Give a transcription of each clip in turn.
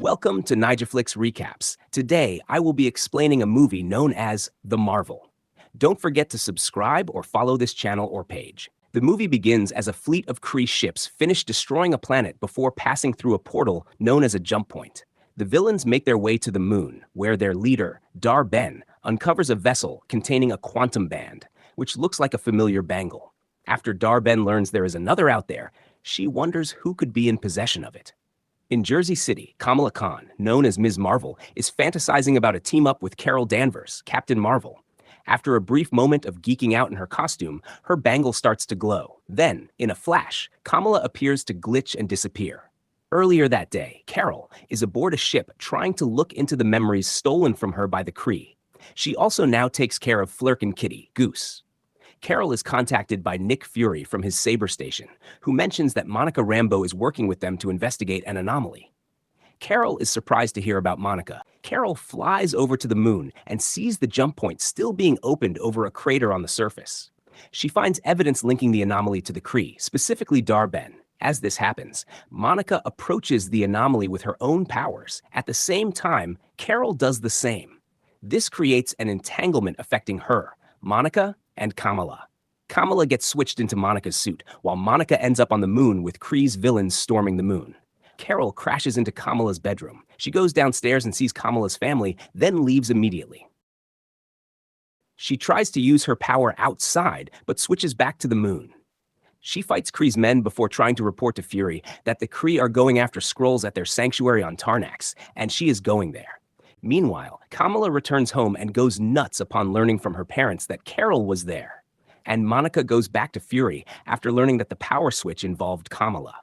Welcome to Naijaflix Recaps. Today, I will be explaining a movie known as The Marvel. Don't forget to subscribe or follow this channel or page. The movie begins as a fleet of Kree ships finish destroying a planet before passing through a portal known as a jump point. The villains make their way to the moon, where their leader, Dar-Ben, uncovers a vessel containing a quantum band, which looks like a familiar bangle. After Dar-Ben learns there is another out there, she wonders who could be in possession of it. In Jersey City, Kamala Khan, known as Ms. Marvel, is fantasizing about a team-up with Carol Danvers, Captain Marvel. After a brief moment of geeking out in her costume, her bangle starts to glow. Then, in a flash, Kamala appears to glitch and disappear. Earlier that day, Carol is aboard a ship trying to look into the memories stolen from her by the Kree. She also now takes care of Flirk and Kitty, Goose. Carol is contacted by Nick Fury from his Saber station, who mentions that Monica Rambeau is working with them to investigate an anomaly. Carol is surprised to hear about Monica. Carol flies over to the moon and sees the jump point still being opened over a crater on the surface. She finds evidence linking the anomaly to the Kree, specifically Dar-Ben. As this happens, Monica approaches the anomaly with her own powers. At the same time, Carol does the same. This creates an entanglement affecting her, Monica, and Kamala. Kamala gets switched into Monica's suit, while Monica ends up on the moon with Kree's villains storming the moon. Carol crashes into Kamala's bedroom. She goes downstairs and sees Kamala's family, then leaves immediately. She tries to use her power outside, but switches back to the moon. She fights Kree's men before trying to report to Fury that the Kree are going after Skrulls at their sanctuary on Tarnax, and she is going there. Meanwhile, Kamala returns home and goes nuts upon learning from her parents that Carol was there. And Monica goes back to Fury after learning that the power switch involved Kamala.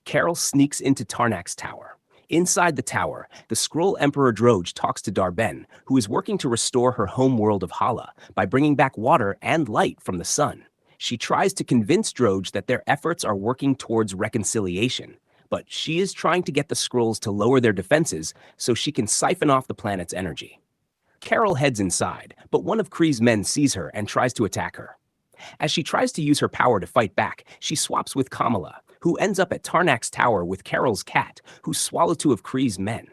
Carol sneaks into Tarnax Tower. Inside the tower, the Skrull Emperor Droge talks to Dar-Ben, who is working to restore her home world of Hala by bringing back water and light from the sun. She tries to convince Droge that their efforts are working towards reconciliation, but she is trying to get the Skrulls to lower their defenses so she can siphon off the planet's energy. Carol heads inside, but one of Kree's men sees her and tries to attack her. As she tries to use her power to fight back, she swaps with Kamala, who ends up at Tarnax Tower with Carol's cat, who swallowed two of Kree's men.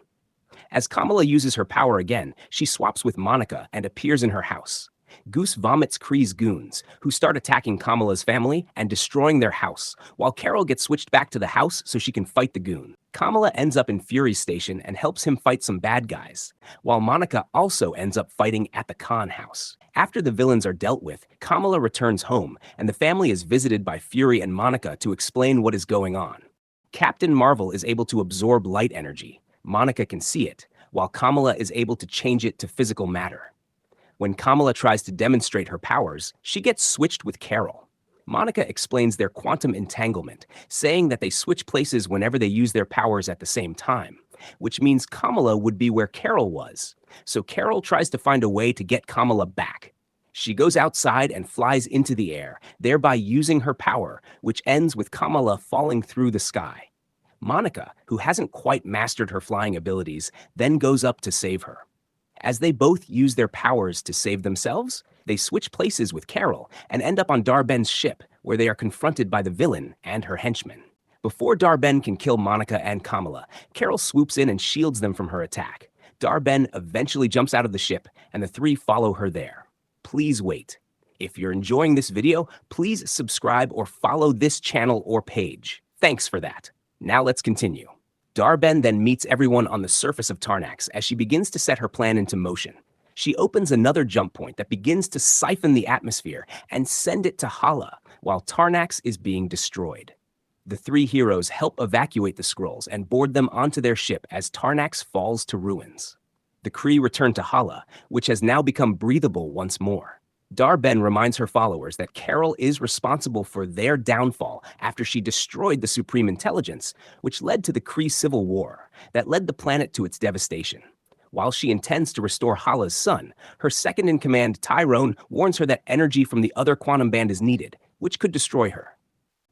As Kamala uses her power again, she swaps with Monica and appears in her house. Goose vomits Kree's goons, who start attacking Kamala's family and destroying their house, while Carol gets switched back to the house so she can fight the goon. Kamala ends up in Fury's station and helps him fight some bad guys, while Monica also ends up fighting at the Khan house. After the villains are dealt with, Kamala returns home, and the family is visited by Fury and Monica to explain what is going on. Captain Marvel is able to absorb light energy. Monica can see it, while Kamala is able to change it to physical matter. When Kamala tries to demonstrate her powers, she gets switched with Carol. Monica explains their quantum entanglement, saying that they switch places whenever they use their powers at the same time, which means Kamala would be where Carol was. So Carol tries to find a way to get Kamala back. She goes outside and flies into the air, thereby using her power, which ends with Kamala falling through the sky. Monica, who hasn't quite mastered her flying abilities, then goes up to save her. As they both use their powers to save themselves, they switch places with Carol and end up on Dar-Ben's ship, where they are confronted by the villain and her henchmen. Before Dar-Ben can kill Monica and Kamala, Carol swoops in and shields them from her attack. Dar-Ben eventually jumps out of the ship, and the three follow her there. Please wait. If you're enjoying this video, please subscribe or follow this channel or page. Thanks for that. Now let's continue. Dar-Ben then meets everyone on the surface of Tarnax as she begins to set her plan into motion. She opens another jump point that begins to siphon the atmosphere and send it to Hala, while Tarnax is being destroyed. The three heroes help evacuate the Skrulls and board them onto their ship as Tarnax falls to ruins. The Kree return to Hala, which has now become breathable once more. Dar-Ben reminds her followers that Carol is responsible for their downfall after she destroyed the Supreme Intelligence, which led to the Kree Civil War that led the planet to its devastation. While she intends to restore Hala's son, her second-in-command, Tyrone, warns her that energy from the other quantum band is needed, which could destroy her.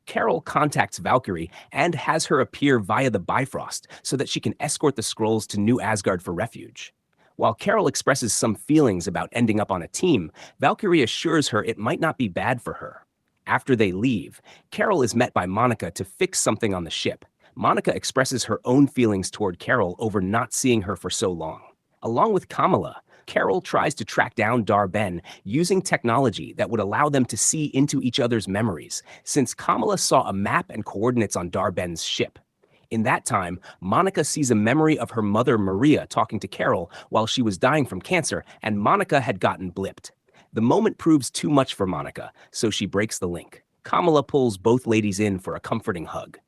Carol contacts Valkyrie and has her appear via the Bifrost so that she can escort the Skrulls to New Asgard for refuge. While Carol expresses some feelings about ending up on a team, Valkyrie assures her it might not be bad for her. After they leave, Carol is met by Monica to fix something on the ship. Monica expresses her own feelings toward Carol over not seeing her for so long. Along with Kamala, Carol tries to track down Dar-Ben using technology that would allow them to see into each other's memories, since Kamala saw a map and coordinates on Dar-Ben's ship. In that time, Monica sees a memory of her mother Maria talking to Carol while she was dying from cancer, and Monica had gotten blipped. The moment proves too much for Monica, so she breaks the link. Kamala pulls both ladies in for a comforting hug.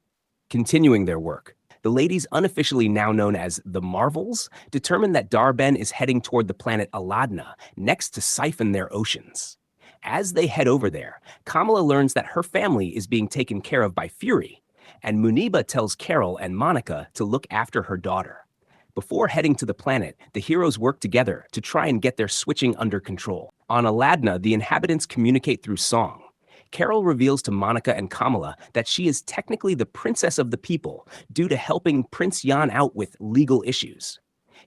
Continuing their work, the ladies, unofficially now known as the Marvels, determine that Dar-Ben is heading toward the planet Aladna, next to siphon their oceans. As they head over there, Kamala learns that her family is being taken care of by Fury, and Muniba tells Carol and Monica to look after her daughter. Before heading to the planet, the heroes work together to try and get their switching under control. On Aladna, the inhabitants communicate through song. Carol reveals to Monica and Kamala that she is technically the princess of the people due to helping Prince Yan out with legal issues.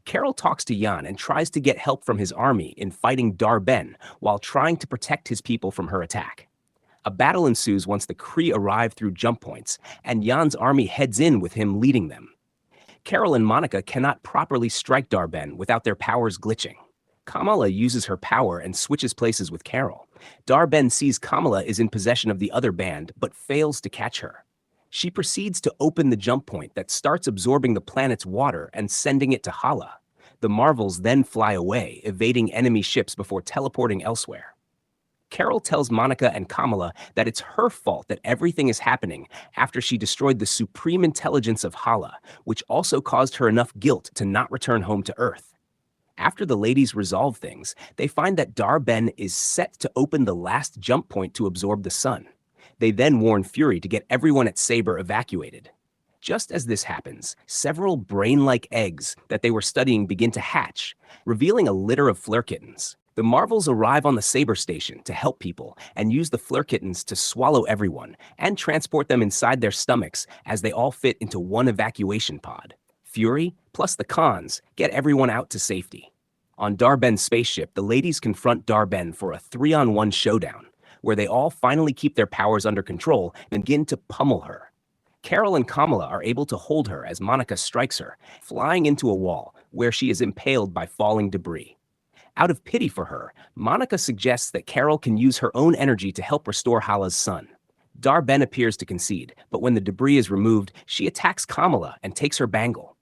Carol talks to Yan and tries to get help from his army in fighting Dar-Ben while trying to protect his people from her attack. A battle ensues once the Kree arrive through jump points, and Yan's army heads in with him leading them. Carol and Monica cannot properly strike Dar-Ben without their powers glitching. Kamala uses her power and switches places with Carol. Dar-Ben sees Kamala is in possession of the other band, but fails to catch her. She proceeds to open the jump point that starts absorbing the planet's water and sending it to Hala. The Marvels then fly away, evading enemy ships before teleporting elsewhere. Carol tells Monica and Kamala that it's her fault that everything is happening after she destroyed the supreme intelligence of Hala, which also caused her enough guilt to not return home to Earth. After the ladies resolve things, they find that Dar-Ben is set to open the last jump point to absorb the sun. They then warn Fury to get everyone at Saber evacuated. Just as this happens, several brain-like eggs that they were studying begin to hatch, revealing a litter of flare kittens. The Marvels arrive on the Saber station to help people and use the flare kittens to swallow everyone and transport them inside their stomachs as they all fit into one evacuation pod. Fury, plus the Khans, get everyone out to safety. On Dar-Ben's spaceship, the ladies confront Dar-Ben for a 3-on-1 showdown, where they all finally keep their powers under control and begin to pummel her. Carol and Kamala are able to hold her as Monica strikes her, flying into a wall, where she is impaled by falling debris. Out of pity for her, Monica suggests that Carol can use her own energy to help restore Hala's son. Dar-Ben appears to concede, but when the debris is removed, she attacks Kamala and takes her bangle.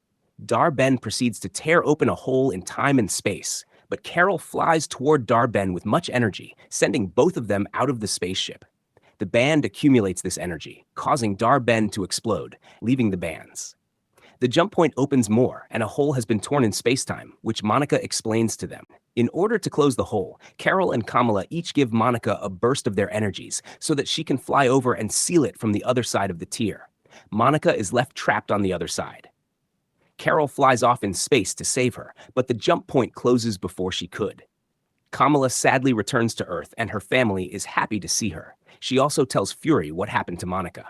Dar-Ben proceeds to tear open a hole in time and space, but Carol flies toward Dar-Ben with much energy, sending both of them out of the spaceship. The band accumulates this energy, causing Dar-Ben to explode, leaving the bands. The jump point opens more, and a hole has been torn in spacetime, which Monica explains to them. In order to close the hole, Carol and Kamala each give Monica a burst of their energies so that she can fly over and seal it from the other side of the tier. Monica is left trapped on the other side. Carol flies off in space to save her, but the jump point closes before she could. Kamala sadly returns to Earth, and her family is happy to see her. She also tells Fury what happened to Monica.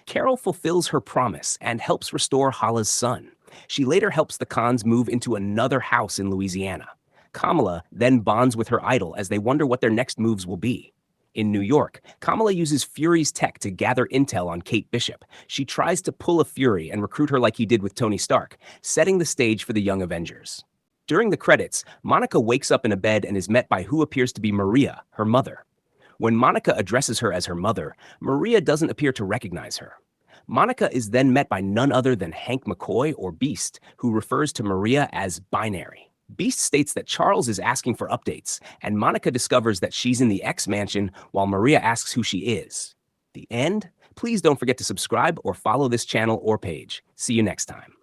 Carol fulfills her promise and helps restore Hala's son. She later helps the Khans move into another house in Louisiana. Kamala then bonds with her idol as they wonder what their next moves will be. In New York, Kamala uses Fury's tech to gather intel on Kate Bishop. She tries to pull a Fury and recruit her like he did with Tony Stark, setting the stage for the Young Avengers. During the credits, Monica wakes up in a bed and is met by who appears to be Maria, her mother. When Monica addresses her as her mother, Maria doesn't appear to recognize her. Monica is then met by none other than Hank McCoy, or Beast, who refers to Maria as binary. Beast states that Charles is asking for updates, and Monica discovers that she's in the X Mansion while Maria asks who she is. The end? Please don't forget to subscribe or follow this channel or page. See you next time.